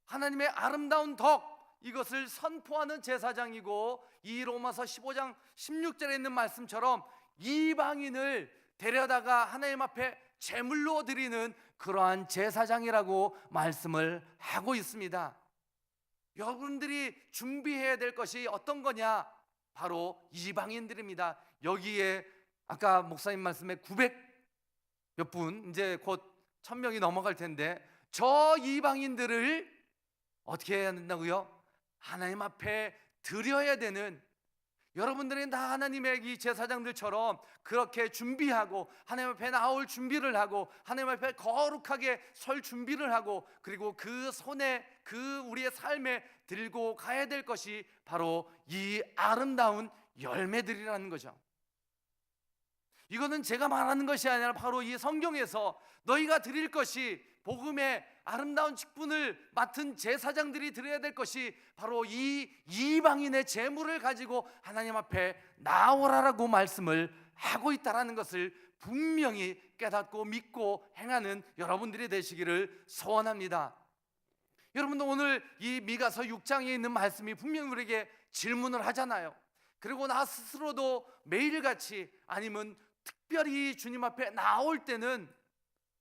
하나님의 아름다운 덕, 이것을 선포하는 제사장이고, 이 로마서 15장 16절에 있는 말씀처럼 이방인을 데려다가 하나님 앞에 제물로 드리는 그러한 제사장이라고 말씀을 하고 있습니다. 여러분들이 준비해야 될 것이 어떤 거냐? 바로 이방인들입니다. 여기에 아까 목사님 말씀에 900 몇 분, 이제 곧 1000명이 넘어갈 텐데 저 이방인들을 어떻게 해야 된다고요? 하나님 앞에 드려야 되는, 여러분들이 다 하나님의 이 제사장들처럼 그렇게 준비하고 하나님 앞에 나올 준비를 하고 하나님 앞에 거룩하게 설 준비를 하고, 그리고 그 손에 그 우리의 삶에 들고 가야 될 것이 바로 이 아름다운 열매들이라는 거죠. 이거는 제가 말하는 것이 아니라 바로 이 성경에서 너희가 드릴 것이, 복음의 아름다운 직분을 맡은 제사장들이 드려야 될 것이 바로 이 이방인의 제물을 가지고 하나님 앞에 나오라라고 말씀을 하고 있다는 것을 분명히 깨닫고 믿고 행하는 여러분들이 되시기를 소원합니다. 여러분도 오늘 이 미가서 6장에 있는 말씀이 분명히 우리에게 질문을 하잖아요. 그리고 나 스스로도 매일같이 아니면 특별히 주님 앞에 나올 때는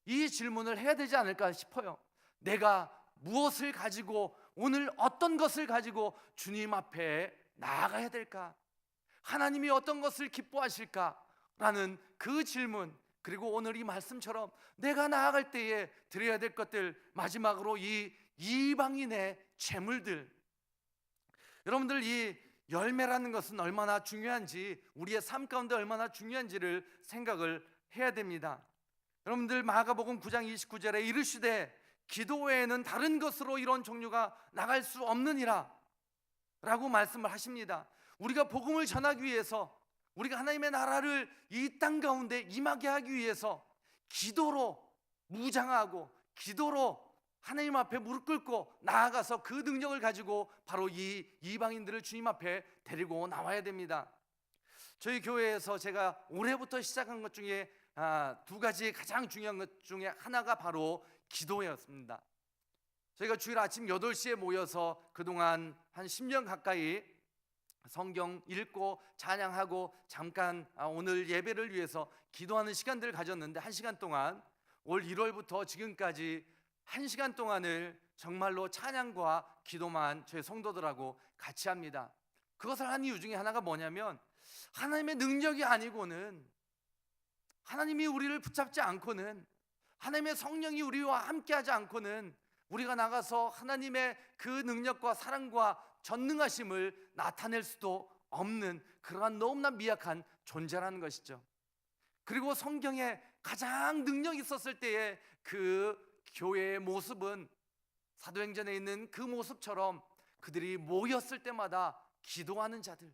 이 질문을 해야 되지 않을까 싶어요. 내가 무엇을 가지고, 오늘 어떤 것을 가지고 주님 앞에 나아가야 될까? 하나님이 어떤 것을 기뻐하실까라는 그 질문, 그리고 오늘 이 말씀처럼 내가 나아갈 때에 드려야 될 것들, 마지막으로 이 이방인의 재물들. 여러분들 이 열매라는 것은 얼마나 중요한지, 우리의 삶 가운데 얼마나 중요한지를 생각을 해야 됩니다. 여러분들 마가복음 9장 29절에 이르시되 기도 외에는 다른 것으로 이런 종류가 나갈 수 없느니라 라고 말씀을 하십니다. 우리가 복음을 전하기 위해서, 우리가 하나님의 나라를 이 땅 가운데 임하게 하기 위해서 기도로 무장하고 기도로 하나님 앞에 무릎 꿇고 나아가서 그 능력을 가지고 바로 이 이방인들을 주님 앞에 데리고 나와야 됩니다. 저희 교회에서 제가 올해부터 시작한 것 중에 두 가지 가장 중요한 것 중에 하나가 바로 기도였습니다. 저희가 주일 아침 8시에 모여서 그동안 한 10년 가까이 성경 읽고 찬양하고 잠깐 오늘 예배를 위해서 기도하는 시간들을 가졌는데, 1시간 동안 올 1월부터 지금까지 1시간 동안을 정말로 찬양과 기도만 저희 성도들하고 같이 합니다. 그것을 한 이유 중에 하나가 뭐냐면, 하나님의 능력이 아니고는, 하나님이 우리를 붙잡지 않고는, 하나님의 성령이 우리와 함께하지 않고는 우리가 나가서 하나님의 그 능력과 사랑과 전능하심을 나타낼 수도 없는 그러한 너무나 미약한 존재라는 것이죠. 그리고 성경에 가장 능력이 있었을 때의 그 교회의 모습은 사도행전에 있는 그 모습처럼 그들이 모였을 때마다 기도하는 자들,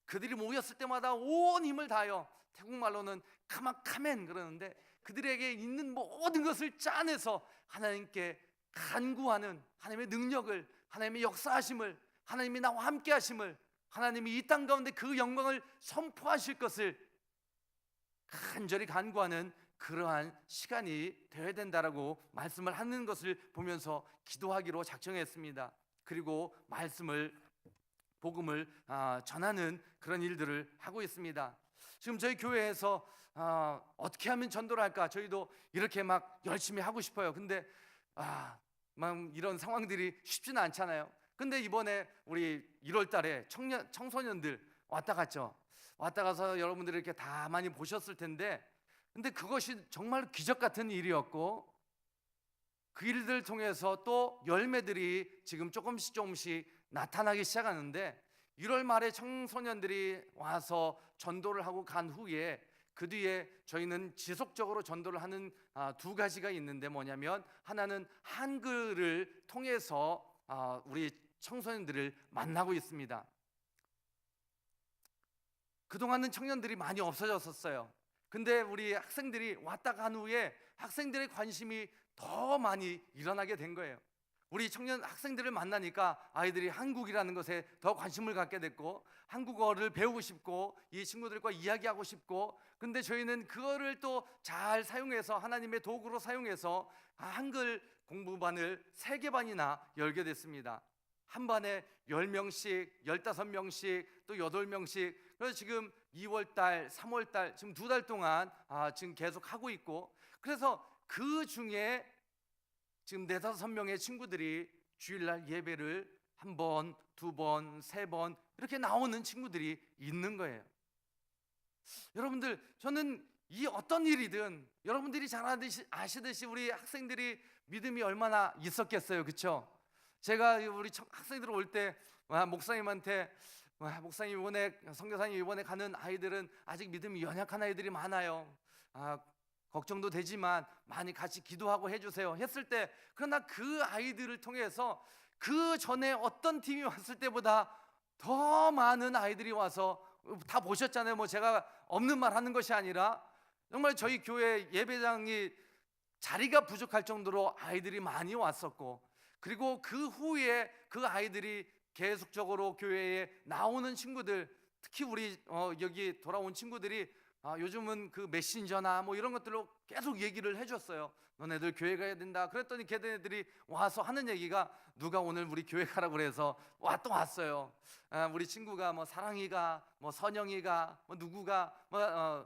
그들이 모였을 때마다 온 힘을 다하여, 태국말로는 카마카멘 그러는데, 그들에게 있는 모든 것을 짜내서 하나님께 간구하는, 하나님의 능력을, 하나님의 역사하심을, 하나님이 나와 함께 하심을, 하나님이 이 땅 가운데 그 영광을 선포하실 것을 간절히 간구하는 그러한 시간이 되어야 된다라고 말씀을 하는 것을 보면서 기도하기로 작정했습니다. 그리고 말씀을, 복음을 전하는 그런 일들을 하고 있습니다. 지금 저희 교회에서 어떻게 하면 전도를 할까, 저희도 이렇게 막 열심히 하고 싶어요. 근데 막 이런 상황들이 쉽지는 않잖아요. 근데 이번에 우리 1월 달에 청소년들 왔다 갔죠. 왔다 가서 여러분들이 이렇게 다 많이 보셨을 텐데, 근데 그것이 정말 기적 같은 일이었고, 그 일들을 통해서 또 열매들이 지금 조금씩 나타나기 시작하는데, 1월 말에 청소년들이 와서 전도를 하고 간 후에 그 뒤에 저희는 지속적으로 전도를 하는 두 가지가 있는데, 뭐냐면 하나는 한글을 통해서 우리 청소년들을 만나고 있습니다. 그동안은 청년들이 많이 없어졌었어요. 근데 우리 학생들이 왔다 간 후에 학생들의 관심이 더 많이 일어나게 된 거예요. 우리 청년 학생들을 만나니까 아이들이 한국이라는 것에 더 관심을 갖게 됐고, 한국어를 배우고 싶고, 이 친구들과 이야기하고 싶고, 근데 저희는 그거를 또 잘 사용해서, 하나님의 도구로 사용해서 한글 공부반을 3개 반이나 열게 됐습니다. 한 반에 10명씩, 15명씩, 또 8명씩. 그래서 지금 2월달, 3월달 지금 2달 동안 지금 계속 하고 있고, 그래서 그 중에 지금 4-5명의 친구들이 주일날 예배를 1번, 2번, 3번 이렇게 나오는 친구들이 있는 거예요. 여러분들, 저는 이 어떤 일이든 여러분들이 잘 아시듯이 우리 학생들이 믿음이 얼마나 있었겠어요, 그렇죠? 제가 우리 학생들 올 때 목사님한테, 목사님 이번에, 선교사님 이번에 가는 아이들은 아직 믿음이 연약한 아이들이 많아요. 걱정도 되지만 많이 같이 기도하고 해주세요 했을 때, 그러나 그 아이들을 통해서 그 전에 어떤 팀이 왔을 때보다 더 많은 아이들이 와서, 다 보셨잖아요. 뭐 제가 없는 말 하는 것이 아니라 정말 저희 교회 예배장이 자리가 부족할 정도로 아이들이 많이 왔었고, 그리고 그 후에 그 아이들이 계속적으로 교회에 나오는 친구들, 특히 우리 여기 돌아온 친구들이 요즘은 그 메신저나 뭐 이런 것들로 계속 얘기를 해줬어요. 너네들 교회 가야 된다. 그랬더니 걔네들이 와서 하는 얘기가, 누가 오늘 우리 교회 가라고 그래서 또 왔어요. 우리 친구가 뭐 사랑이가, 뭐 선영이가, 뭐 누구가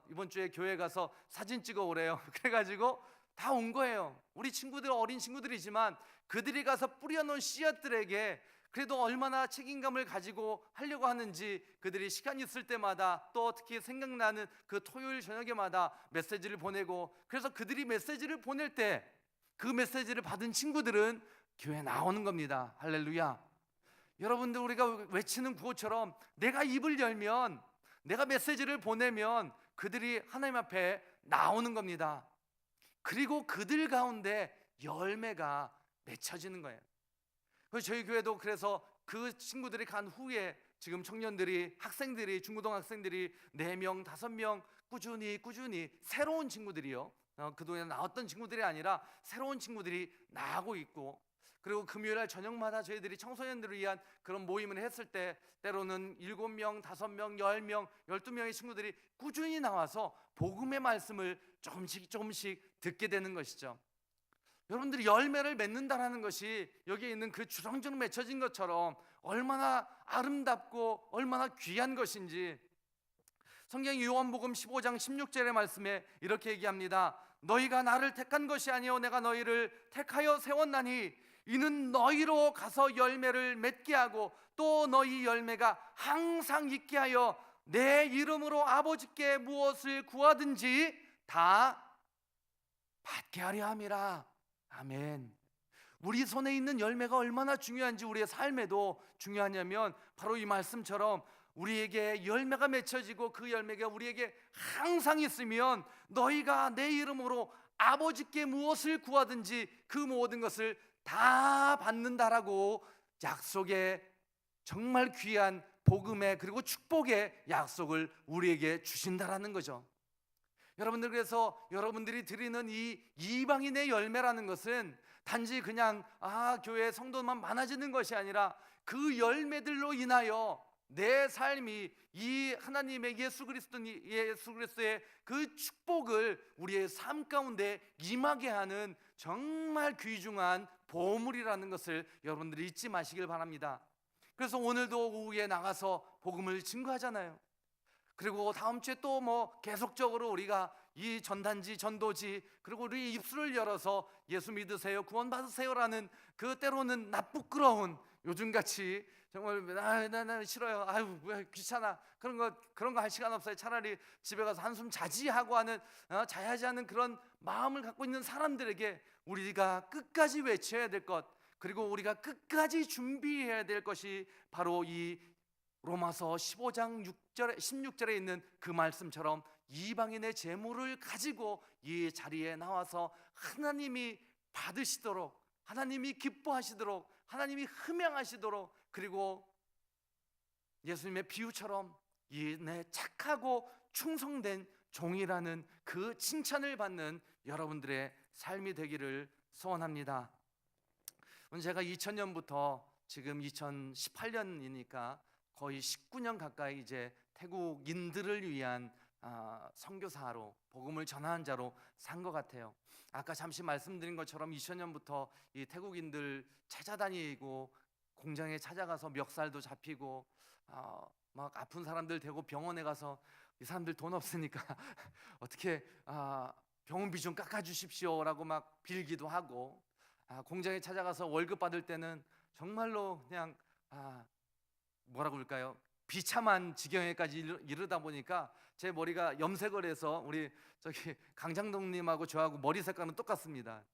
이번 주에 교회 가서 사진 찍어 오래요. 그래가지고 다 온 거예요. 우리 친구들, 어린 친구들이지만 그들이 가서 뿌려놓은 씨앗들에게 그래도 얼마나 책임감을 가지고 하려고 하는지, 그들이 시간 있을 때마다, 또 특히 생각나는 그 토요일 저녁에마다 메시지를 보내고, 그래서 그들이 메시지를 보낼 때 그 메시지를 받은 친구들은 교회에 나오는 겁니다. 할렐루야. 여러분들, 우리가 외치는 구호처럼 내가 입을 열면, 내가 메시지를 보내면 그들이 하나님 앞에 나오는 겁니다. 그리고 그들 가운데 열매가 맺혀지는 거예요. 저희 교회도 그래서 그 친구들이 간 후에 지금 청년들이, 학생들이, 중고등학생들이 4명, 5명 꾸준히 새로운 친구들이요, 그동안 나왔던 친구들이 아니라 새로운 친구들이 나오고 있고, 그리고 금요일날 저녁마다 저희들이 청소년들을 위한 그런 모임을 했을 때 때로는 7명, 5명, 10명, 12명의 친구들이 꾸준히 나와서 복음의 말씀을 조금씩 듣게 되는 것이죠. 여러분들이 열매를 맺는다는 것이 여기에 있는 그 주렁주렁 맺혀진 것처럼 얼마나 아름답고 얼마나 귀한 것인지, 성경 요한복음 15장 16절의 말씀에 이렇게 얘기합니다. 너희가 나를 택한 것이 아니요 내가 너희를 택하여 세웠나니 이는 너희로 가서 열매를 맺게 하고 또 너희 열매가 항상 있게 하여 내 이름으로 아버지께 무엇을 구하든지 다 받게 하려 함이라. 아멘. 우리 손에 있는 열매가 얼마나 중요한지, 우리의 삶에도 중요하냐면 바로 이 말씀처럼 우리에게 열매가 맺혀지고 그 열매가 우리에게 항상 있으면 너희가 내 이름으로 아버지께 무엇을 구하든지 그 모든 것을 다 받는다라고 약속의, 정말 귀한 복음의 그리고 축복의 약속을 우리에게 주신다라는 거죠. 여러분들, 그래서 여러분들이 드리는 이 이방인의 열매라는 것은 단지 그냥 교회 성도만 많아지는 것이 아니라 그 열매들로 인하여 내 삶이 이 하나님의 예수 그리스도의 그 축복을 우리의 삶 가운데 임하게 하는 정말 귀중한 보물이라는 것을 여러분들이 잊지 마시길 바랍니다. 그래서 오늘도 오후에 나가서 복음을 증거하잖아요. 그리고 다음 주에 또 계속적으로 우리가 이 전단지, 전도지, 그리고 우리 입술을 열어서 예수 믿으세요, 구원 받으세요라는 그 때로는 나쁘끄러운, 요즘같이 정말 나 싫어요, 아유 왜 귀찮아, 그런 거 할 시간 없어요, 차라리 집에 가서 한숨 자지 하고 하는, 자야지 하는 그런 마음을 갖고 있는 사람들에게 우리가 끝까지 외쳐야 될 것, 그리고 우리가 끝까지 준비해야 될 것이 바로 이 로마서 15장 16절에 있는 그 말씀처럼 이방인의 재물을 가지고 이 자리에 나와서 하나님이 받으시도록, 하나님이 기뻐하시도록, 하나님이 흠양하시도록, 그리고 예수님의 비유처럼 이 내 착하고 충성된 종이라는 그 칭찬을 받는 여러분들의 삶이 되기를 소원합니다. 제가 2000년부터 지금 2018년이니까 거의 19년 가까이 이제 태국인들을 위한 선교사로, 복음을 전하는 자로 산 것 같아요. 아까 잠시 말씀드린 것처럼 2000년부터 이 태국인들 찾아다니고 공장에 찾아가서 멱살도 잡히고 막 아픈 사람들 대고 병원에 가서 이 사람들 돈 없으니까 어떻게 병원비 좀 깎아주십시오라고 막 빌기도 하고, 공장에 찾아가서 월급 받을 때는 정말로 그냥 뭐라고 할까요? 비참한 지경에까지 이르다 보니까 제 머리가 염색을 해서 우리 저기 강장동님하고 저하고 머리 색깔은 똑같습니다.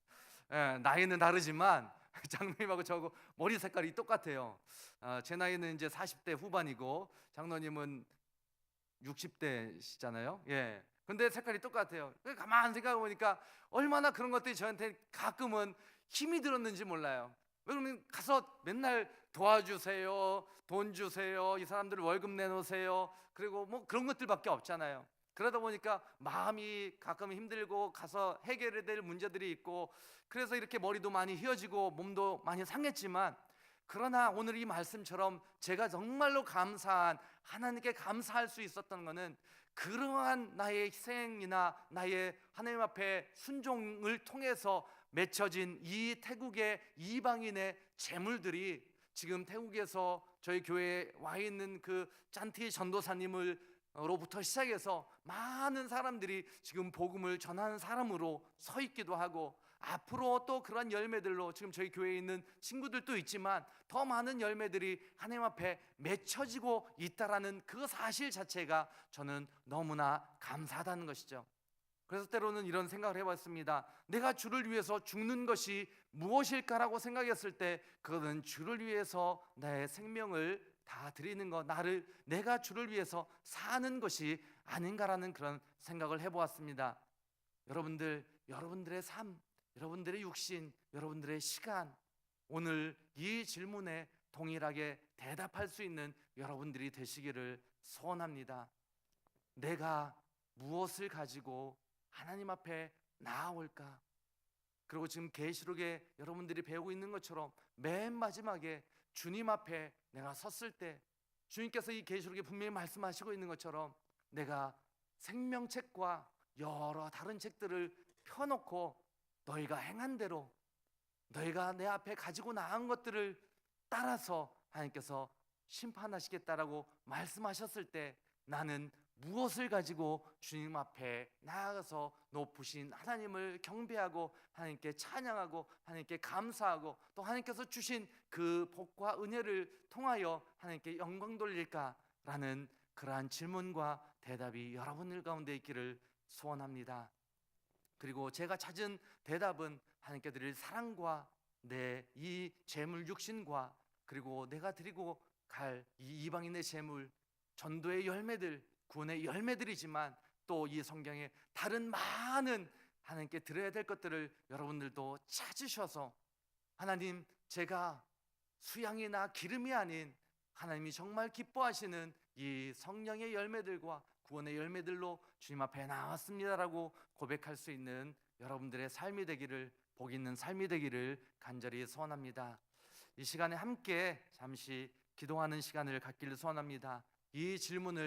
나이는 다르지만 장로님하고 저하고 머리 색깔이 똑같아요. 제 나이는 이제 40대 후반이고 장로님은 60대시잖아요. 예. 근데 색깔이 똑같아요. 가만 생각해 보니까 얼마나 그런 것들이 저한테 가끔은 힘이 들었는지 몰라요. 그러면 가서 맨날 도와주세요, 돈 주세요, 이 사람들 월급 내놓으세요, 그리고 그런 것들밖에 없잖아요. 그러다 보니까 마음이 가끔 힘들고 가서 해결해야 될 문제들이 있고, 그래서 이렇게 머리도 많이 휘어지고 몸도 많이 상했지만, 그러나 오늘 이 말씀처럼 제가 정말로 감사한, 하나님께 감사할 수 있었던 것은 그러한 나의 희생이나 나의 하나님 앞에 순종을 통해서 맺혀진 이 태국의 이방인의 재물들이 지금 태국에서 저희 교회에 와 있는 그 짠티 전도사님으로부터 시작해서 많은 사람들이 지금 복음을 전하는 사람으로 서 있기도 하고, 앞으로 또 그런 열매들로 지금 저희 교회에 있는 친구들도 있지만 더 많은 열매들이 하나님 앞에 맺혀지고 있다라는 그 사실 자체가 저는 너무나 감사하다는 것이죠. 그래서 때로는 이런 생각을 해봤습니다. 내가 주를 위해서 죽는 것이 무엇일까라고 생각했을 때 그것은 주를 위해서 내 생명을 다 드리는 것, 내가 주를 위해서 사는 것이 아닌가라는 그런 생각을 해보았습니다. 여러분들의 삶, 여러분들의 육신, 여러분들의 시간, 오늘 이 질문에 동일하게 대답할 수 있는 여러분들이 되시기를 소원합니다. 내가 무엇을 가지고 하나님 앞에 나아올까? 그리고 지금 계시록에 여러분들이 배우고 있는 것처럼 맨 마지막에 주님 앞에 내가 섰을 때 주님께서 이 계시록에 분명히 말씀하시고 있는 것처럼 내가 생명책과 여러 다른 책들을 펴놓고 너희가 행한 대로 너희가 내 앞에 가지고 나간 것들을 따라서 하나님께서 심판하시겠다라고 말씀하셨을 때 나는 무엇을 가지고 주님 앞에 나아가서 높으신 하나님을 경배하고 하나님께 찬양하고 하나님께 감사하고 또 하나님께서 주신 그 복과 은혜를 통하여 하나님께 영광 돌릴까라는 그러한 질문과 대답이 여러분들 가운데 있기를 소원합니다. 그리고 제가 찾은 대답은 하나님께 드릴 사랑과 내 이 재물 육신과 그리고 내가 드리고 갈 이 이방인의 재물, 전도의 열매들, 구원의 열매들이지만 또 이 성경에 다른 많은 하나님께 드려야 될 것들을 여러분들도 찾으셔서 하나님, 제가 수양이나 기름이 아닌 하나님이 정말 기뻐하시는 이 성령의 열매들과 구원의 열매들로 주님 앞에 나왔습니다라고 고백할 수 있는 여러분들의 삶이 되기를, 복 있는 삶이 되기를 간절히 소원합니다. 이 시간에 함께 잠시 기도하는 시간을 갖기를 소원합니다. 이 질문을